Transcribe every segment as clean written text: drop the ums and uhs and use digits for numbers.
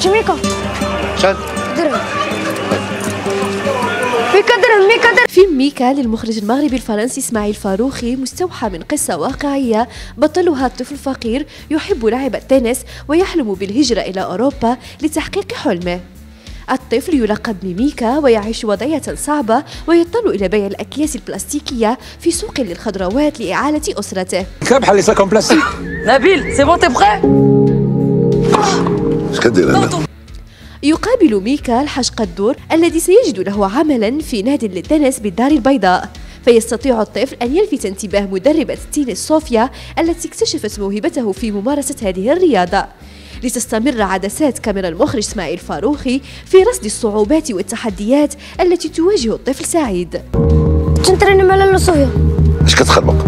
شفتي ميكا؟ شاد درهم ميكا درهم ميكا درهم. فيلم ميكا للمخرج المغربي الفرنسي إسماعيل فاروخي مستوحى من قصة واقعية بطلها طفل فقير يحب لعب التنس ويحلم بالهجرة إلى أوروبا لتحقيق حلمه. الطفل يلقب بميكا ويعيش وضعية صعبة ويضطر إلى بيع الأكياس البلاستيكية في سوق للخضروات لإعالة أسرته. بحال لي ساكون بلاستيك. نبيل سي بون تي بخي؟ اش كدير انا؟ يقابل ميكا الحاج قدور الذي سيجد له عملا في نادي للتنس بالدار البيضاء، فيستطيع الطفل أن يلفت انتباه مدربة التنس صوفيا التي اكتشفت موهبته في ممارسة هذه الرياضة، لتستمر عدسات كاميرا المخرج إسماعيل فاروخي في رصد الصعوبات والتحديات التي تواجه الطفل سعيد. تنتريني مع لاله صوفيا. اش كتخربق؟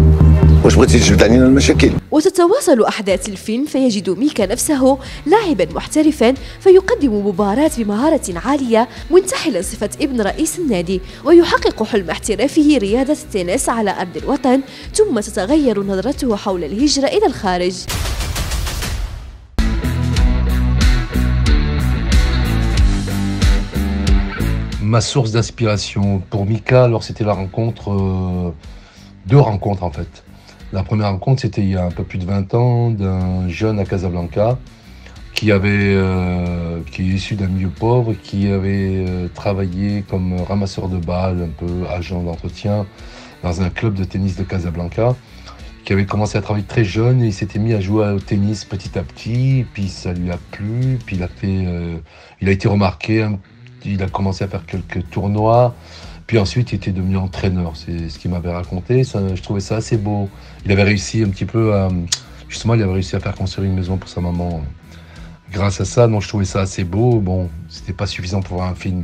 واش بغيتي تجبد علينا المشاكل؟ وتتواصل أحداث الفيلم فيجد ميكا نفسه لاعبا محترفا فيقدم مباراة بمهارة عالية منتحلا صفة ابن رئيس النادي ويحقق حلم احترافه رياضة التنس على أرض الوطن، ثم تتغير نظرته حول الهجرة إلى الخارج. Ma source d'inspiration pour Mika, alors c'était la rencontre, deux rencontres en fait. La première rencontre, c'était il y a un peu plus de 20 ans, d'un jeune à Casablanca qui est issu d'un milieu pauvre, qui avait travaillé comme ramasseur de balles, un peu agent d'entretien dans un club de tennis de Casablanca, qui avait commencé à travailler très jeune et il s'était mis à jouer au tennis petit à petit, puis ça lui a plu, puis il a été remarqué, il a commencé à faire quelques tournois. Puis ensuite, il était devenu entraîneur, c'est ce qu'il m'avait raconté. Je trouvais ça assez beau. Il avait réussi un petit peu à... Justement, il avait réussi à faire construire une maison pour sa maman grâce à ça. Donc, je trouvais ça assez beau. Bon, c'était pas suffisant pour faire un film,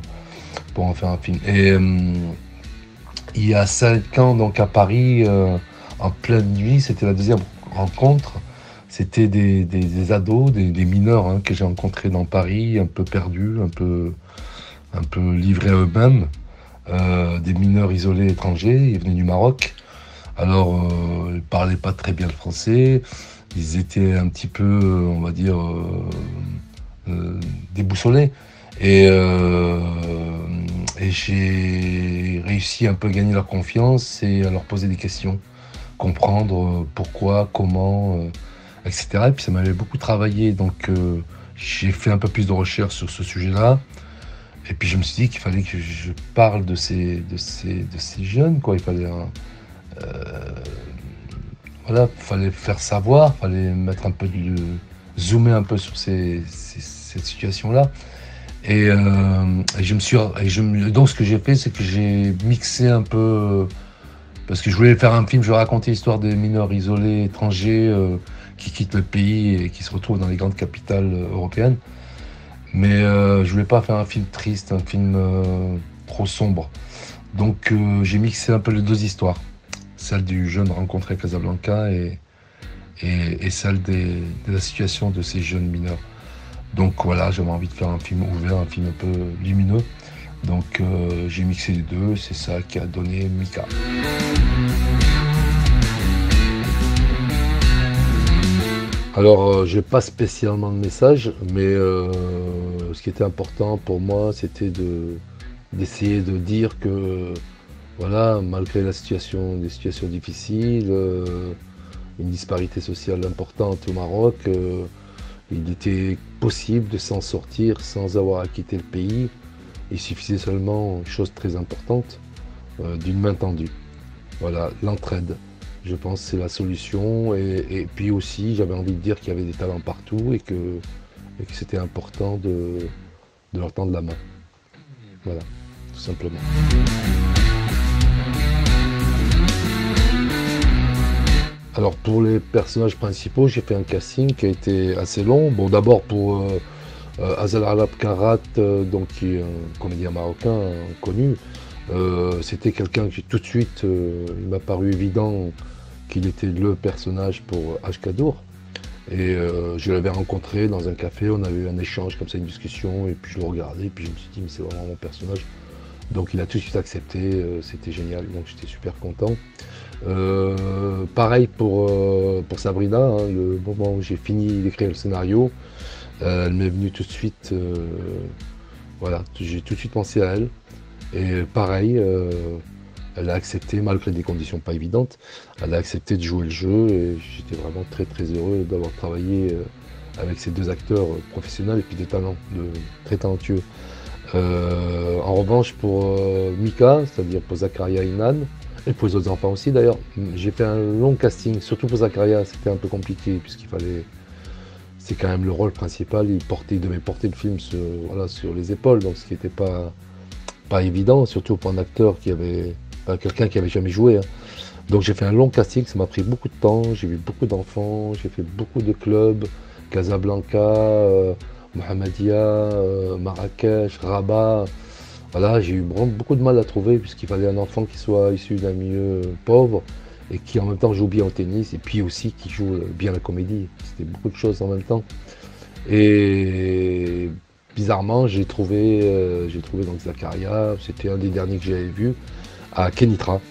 pour en faire un film. Et il y a 5 ans, donc à Paris, en pleine nuit, c'était la deuxième rencontre. C'était des ados, des mineurs hein, que j'ai rencontrés dans Paris, un peu perdus, un peu livrés à eux-mêmes. Des mineurs isolés étrangers, ils venaient du Maroc. Alors, ils ne parlaient pas très bien le français. Ils étaient un petit peu, on va dire, déboussolés. Et j'ai réussi un peu à gagner leur confiance et à leur poser des questions. Comprendre pourquoi, comment, etc. Et puis ça m'avait beaucoup travaillé. Donc, j'ai fait un peu plus de recherche sur ce sujet-là. Et puis je me suis dit qu'il fallait que je parle de ces jeunes, quoi. Il fallait, voilà, fallait faire savoir, fallait mettre un peu zoomer un peu sur cette situation-là. Donc ce que j'ai fait, c'est que j'ai mixé un peu, parce que je voulais faire un film, je racontais l'histoire des mineurs isolés étrangers qui quittent le pays et qui se retrouvent dans les grandes capitales européennes. Mais je voulais pas faire un film triste, un film trop sombre. Donc j'ai mixé un peu les deux histoires. Celle du jeune rencontré à Casablanca et celle de la situation de ces jeunes mineurs. Donc voilà, j'avais envie de faire un film ouvert, un film un peu lumineux. Donc j'ai mixé les deux, c'est ça qui a donné Mika. Alors, j'ai pas spécialement de message, mais ce qui était important pour moi, c'était d'essayer de dire que, voilà, malgré des situations difficiles, une disparité sociale importante au Maroc, il était possible de s'en sortir sans avoir à quitter le pays. Il suffisait seulement, chose très importante, d'une main tendue. Voilà, l'entraide. Je pense que c'est la solution et puis aussi j'avais envie de dire qu'il y avait des talents partout et que c'était important de leur tendre la main. Voilà, tout simplement. Alors pour les personnages principaux, j'ai fait un casting qui a été assez long. Bon, d'abord pour Azal Arab Karat, donc qui est un comédien marocain connu. C'était quelqu'un qui tout de suite, il m'a paru évident qu'il était le personnage pour Haj Kadour. Et je l'avais rencontré dans un café, on avait eu un échange comme ça, une discussion, et puis je le regardais, et puis je me suis dit, mais c'est vraiment mon personnage. Donc il a tout de suite accepté, c'était génial, donc j'étais super content. Pareil pour Sabrina, hein, le moment où j'ai fini d'écrire le scénario, Elle m'est venue tout de suite, voilà, j'ai tout de suite pensé à elle. Et pareil, elle a accepté, malgré des conditions pas évidentes, elle a accepté de jouer le jeu et j'étais vraiment très très heureux d'avoir travaillé avec ces deux acteurs professionnels et puis de talent, très talentueux. En revanche, pour Mika, c'est-à-dire pour Zakaria Inan, et pour les autres enfants aussi d'ailleurs, j'ai fait un long casting, surtout pour Zakaria, c'était un peu compliqué puisqu'il fallait... C'est quand même le rôle principal, il devait porter le film sur les épaules, donc ce qui n'était pas évident, surtout pour un acteur quelqu'un qui n'avait jamais joué. Hein. Donc j'ai fait un long casting, ça m'a pris beaucoup de temps, j'ai vu beaucoup d'enfants, j'ai fait beaucoup de clubs, Casablanca, Mohammedia, Marrakech, Rabat. Voilà, j'ai eu vraiment beaucoup de mal à trouver puisqu'il fallait un enfant qui soit issu d'un milieu pauvre et qui en même temps joue bien au tennis et puis aussi qui joue bien la comédie. C'était beaucoup de choses en même temps. Et bizarrement, j'ai trouvé donc Zakaria, c'était un des derniers que j'avais vu, à Kenitra,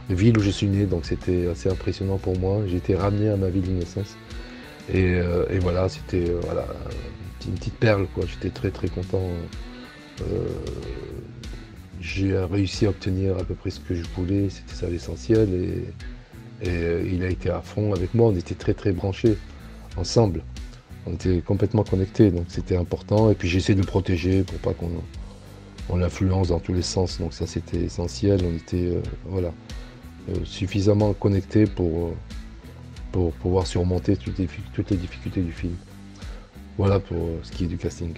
ville où je suis né, donc c'était assez impressionnant pour moi. J'ai été ramené à ma ville de naissance. Et voilà, c'était une petite perle, quoi. J'étais très très content. J'ai réussi à obtenir à peu près ce que je voulais, c'était ça l'essentiel. Et il a été à fond avec moi, on était très très branchés ensemble. On était complètement connectés, donc c'était important. Et puis j'ai essayé de le protéger pour pas qu'on l'influence dans tous les sens. Donc ça c'était essentiel, on était suffisamment connectés pour pouvoir surmonter toutes les difficultés du film. Voilà pour ce qui est du casting.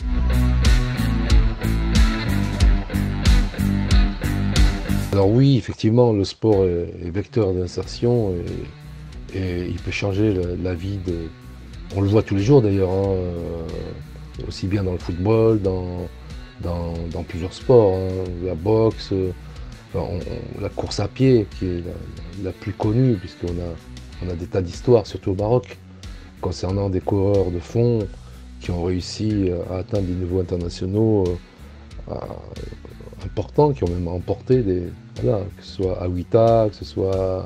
Alors oui, effectivement, le sport est vecteur d'insertion et il peut changer la vie de... On le voit tous les jours d'ailleurs, hein, aussi bien dans le football, dans plusieurs sports, hein, la boxe, la course à pied qui est la plus connue puisqu'on a des tas d'histoires, surtout au Maroc, concernant des coureurs de fond qui ont réussi à atteindre des niveaux internationaux importants, qui ont même remporté que ce soit à Ouita, que ce soit...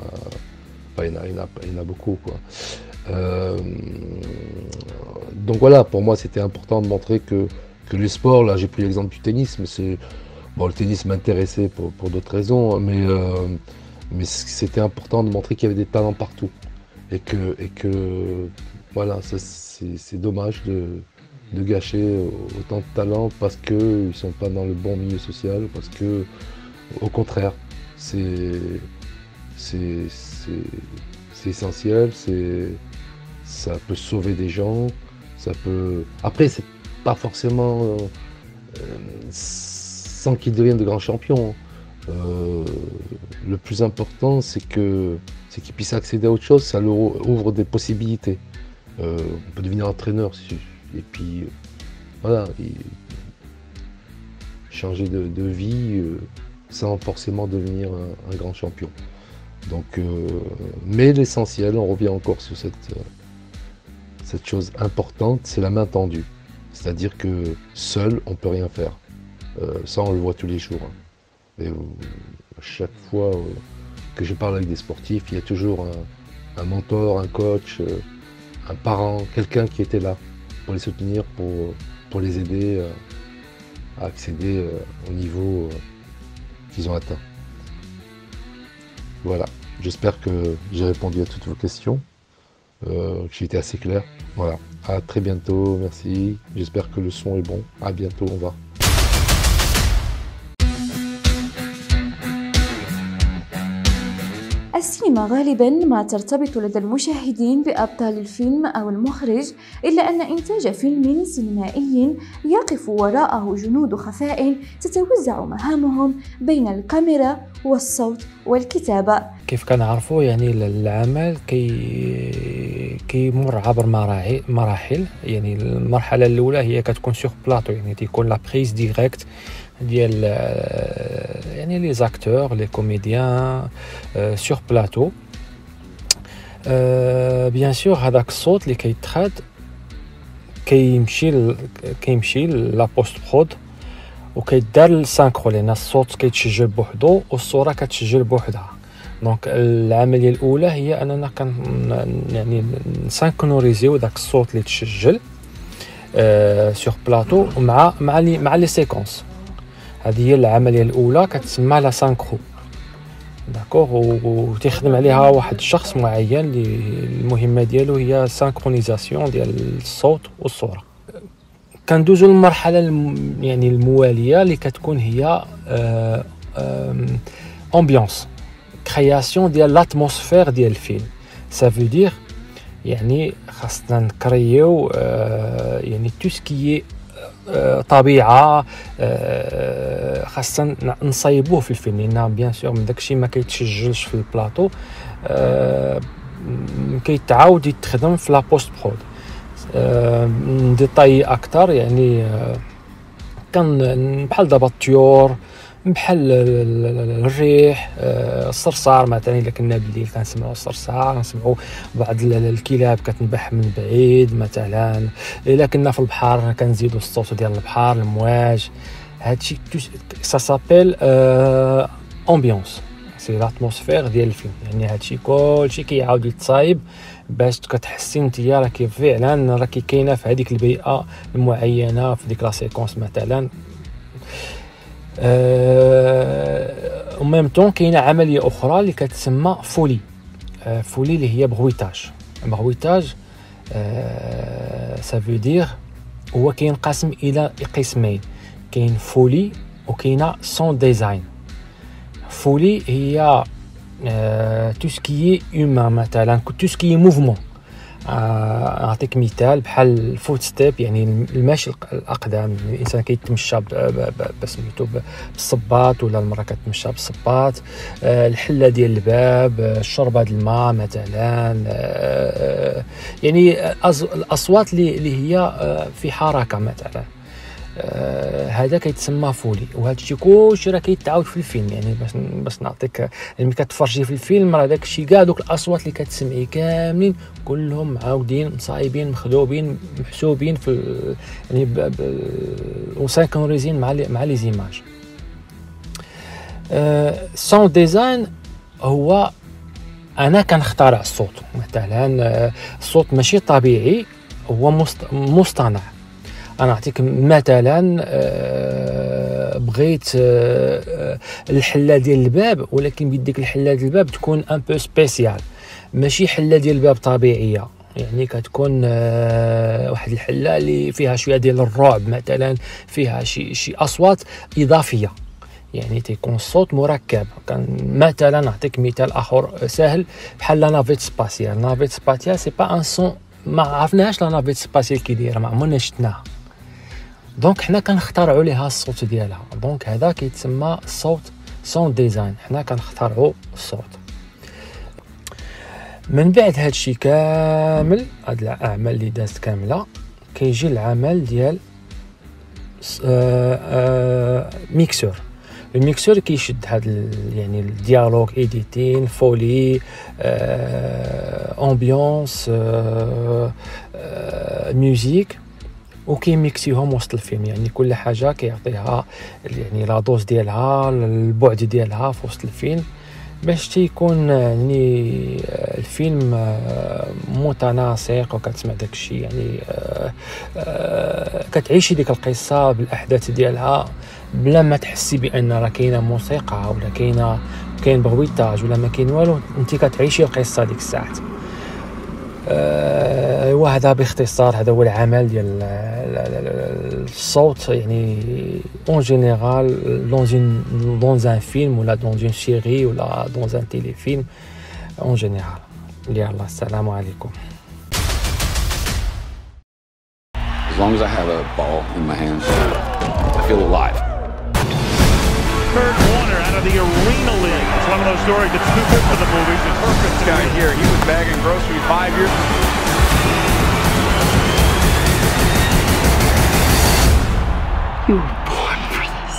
Enfin, il y en a beaucoup, quoi. Donc voilà, pour moi c'était important de montrer que les sports, là j'ai pris l'exemple du tennis, mais le tennis m'intéressait pour d'autres raisons, mais c'était important de montrer qu'il y avait des talents partout et que voilà, c'est dommage de gâcher autant de talents parce qu'ils ne sont pas dans le bon milieu social, parce que au contraire c'est essentiel, ça peut sauver des gens, ça peut... Après, c'est pas forcément sans qu'ils deviennent de grands champions. Le plus important, c'est qu'ils puissent accéder à autre chose, ça leur ouvre des possibilités. On peut devenir entraîneur, et puis voilà, changer de vie sans forcément devenir un grand champion. Donc, mais l'essentiel, on revient encore sur cette chose importante, c'est la main tendue. C'est-à-dire que seul, on ne peut rien faire. Ça, on le voit tous les jours. Hein. Et à chaque fois que je parle avec des sportifs, il y a toujours un mentor, un coach, un parent, quelqu'un qui était là pour les soutenir, pour les aider à accéder au niveau qu'ils ont atteint. Voilà, j'espère que j'ai répondu à toutes vos questions, que j'ai été assez clair. Voilà, à très bientôt, merci. J'espère que le son est bon. À bientôt, au revoir. السينما غالباً ما ترتبط لدى المشاهدين بأبطال الفيلم أو المخرج، إلا أن إنتاج فيلم سينمائي يقف وراءه جنود خفاء تتوزع مهامهم بين الكاميرا والصوت والكتابة. كيف كنعرفوا يعني العمل كيمر عبر مراحل. يعني المرحلة الأولى هي كتكون سور بلاطو، يعني تيكون لا بريز ديريكت ديال يعني لي زاكتور لي كوميديان سور بلاطو. بيان سور هذاك الصوت اللي كيتخاد كيمشي لا بوست برود وكيدار السانكرو، لان الصوت كيتسجل بوحدو والصوره كتسجل بوحدها. دونك العمليه الاولى هي اننا يعني نسانكرونيزيو داك الصوت اللي تسجل سور بلاطو مع لي سيكونس. هذه هي العمليه الاولى كتسمى لا سانكرو داكوغ، وتخدم عليها واحد الشخص معين اللي المهمه ديالو هي سانكرونيزاسيون ديال الصوت والصوره. كندوزو للمرحله يعني المواليه اللي كتكون هي امبيونس، كرياسيون ديال لاتموسفير ديال الفيلم. سا فو دير يعني خاصنا نكريو يعني تو سكي طبيعه، خاصنا نصايبوه في الفيلم، لان بيان سور من داكشي ما كيتسجلش في البلاطو كيتعاود يتخدم في لا بوست برود. ديطاي اكثر يعني كان بحال دابا الطيور، بحال الريح، الصرصار مثلا. الا كنا بالليل كنسمعوا الصرصار، نسمعوا بعض الكلاب كتنبح من بعيد مثلا. الا كنا في البحر كنزيدوا الصوت ديال البحر، المواج. هادشي سا سابيل امبيونس، سي لاتموسفير ديال الفيلم. يعني هادشي كلشي كيعاود يتصايب باش كتحسي نتيا راكي فعلا راكي كاينه في هذيك البيئه المعينه في ديك لا سيكونس مثلا. او ميم طون كاينه عمليه اخرى اللي كتسمى فولي. فولي اللي هي بغويتاج. بغويتاج سا فو دير هو كينقسم الى قسمين، كاين فولي وكاينه سون ديزاين. فولي هي تو سكي هيومان مثلا، تو سكي موفمون. نعطيك مثال بحال الفوت ستيب، يعني المشي الاقدام. الانسان كيتمشى بسميتو بالصباط، ولا المراه كتمشى بالصباط. الحله ديال الباب، الشربه ديال الماء مثلا. يعني الاصوات اللي هي في حركه مثلا، هذا كيتسمى فولي. وهذا الشيء كلشي راه كيتعاود في الفيلم. يعني باش نعطيك، ملي كتفرجي في الفيلم راه داك الشيء كاع دوك الاصوات اللي كتسمعي كاملين كلهم معاودين مصايبين مخلوبين محسوبين في يعني وسانكرونيزين مع لي زيماج. سون ديزاين هو انا كنخترع الصوت مثلا. الصوت ماشي طبيعي، هو مصطنع. انا نعطيك مثلا، بغيت الحله ديال الباب، ولكن بديك الحله ديال الباب تكون ان بو سبيسيال، ماشي حله ديال الباب طبيعيه. يعني كتكون واحد الحله اللي فيها شويه ديال الرعب مثلا، فيها شي اصوات اضافيه، يعني تيكون الصوت مركب. مثلا نعطيك مثال اخر سهل بحال لا نافيت سباسيال. نافيت سباسيال سي با ان سون، ما عرفناهاش لا نافيت سباسيال كي دايره، ما عمرنا شفناها. دونك حنا كنخترعوا ليها الصوت ديالها. دونك هذا كيتسمى الصوت سون ديزاين، حنا كنخترعوا الصوت. من بعد هادشي كامل، هاد الاعمال اللي دازت كامله، كيجي العمل ديال ميكسور. الميكسور كيشد هاد يعني الديالوج، ايديتين، فولي، امبيونس، ميوزيك، وكيميكسيهم وسط الفيلم. يعني كل حاجه كيعطيها يعني لا دوز ديالها، البعد ديالها في وسط الفيلم، باش تيكون يعني الفيلم متناسق وكتسمع داكشي. يعني كتعيشي ديك القصه بالاحداث ديالها بلا ما تحسي بان راه كاينه موسيقى ولا كاين بغويتاج ولا ما كاين والو. انت كتعيشي القصه ديك الساعات. وهذا باختصار هذا هو العمل ديال الصوت. يعني اون جينيرال دون ان فيلم ولا دون اون سيري ولا دون ان تيليفيلم اون جينيرال. يلا السلام عليكم. As long as I have a ball in my hands, I feel alive. Kurt Warner out of the Arena League. It's one of those stories that's too good for the movies. The perfect guy here. He was bagging groceries 5 years ago. You were born for this.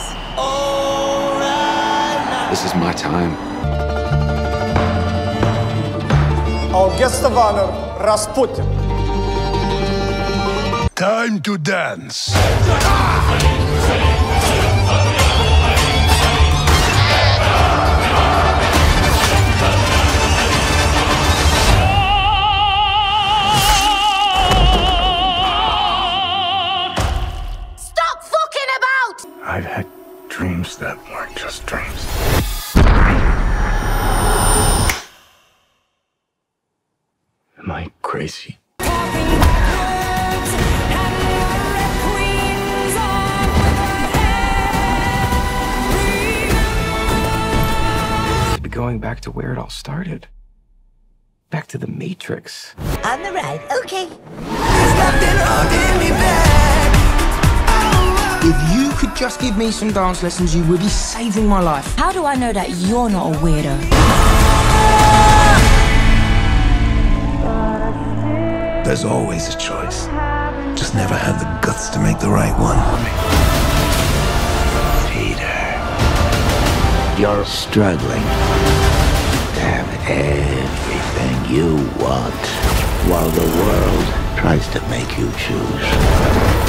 This is my time. Our guest of honor, Rasputin. Time to dance. Am I crazy? Going back to where it all started. Back to the Matrix. On the right, okay. If you could just give me some dance lessons, you would be saving my life. How do I know that you're not a weirdo? There's always a choice. Just never had the guts to make the right one. You're struggling to have everything you want while the world tries to make you choose.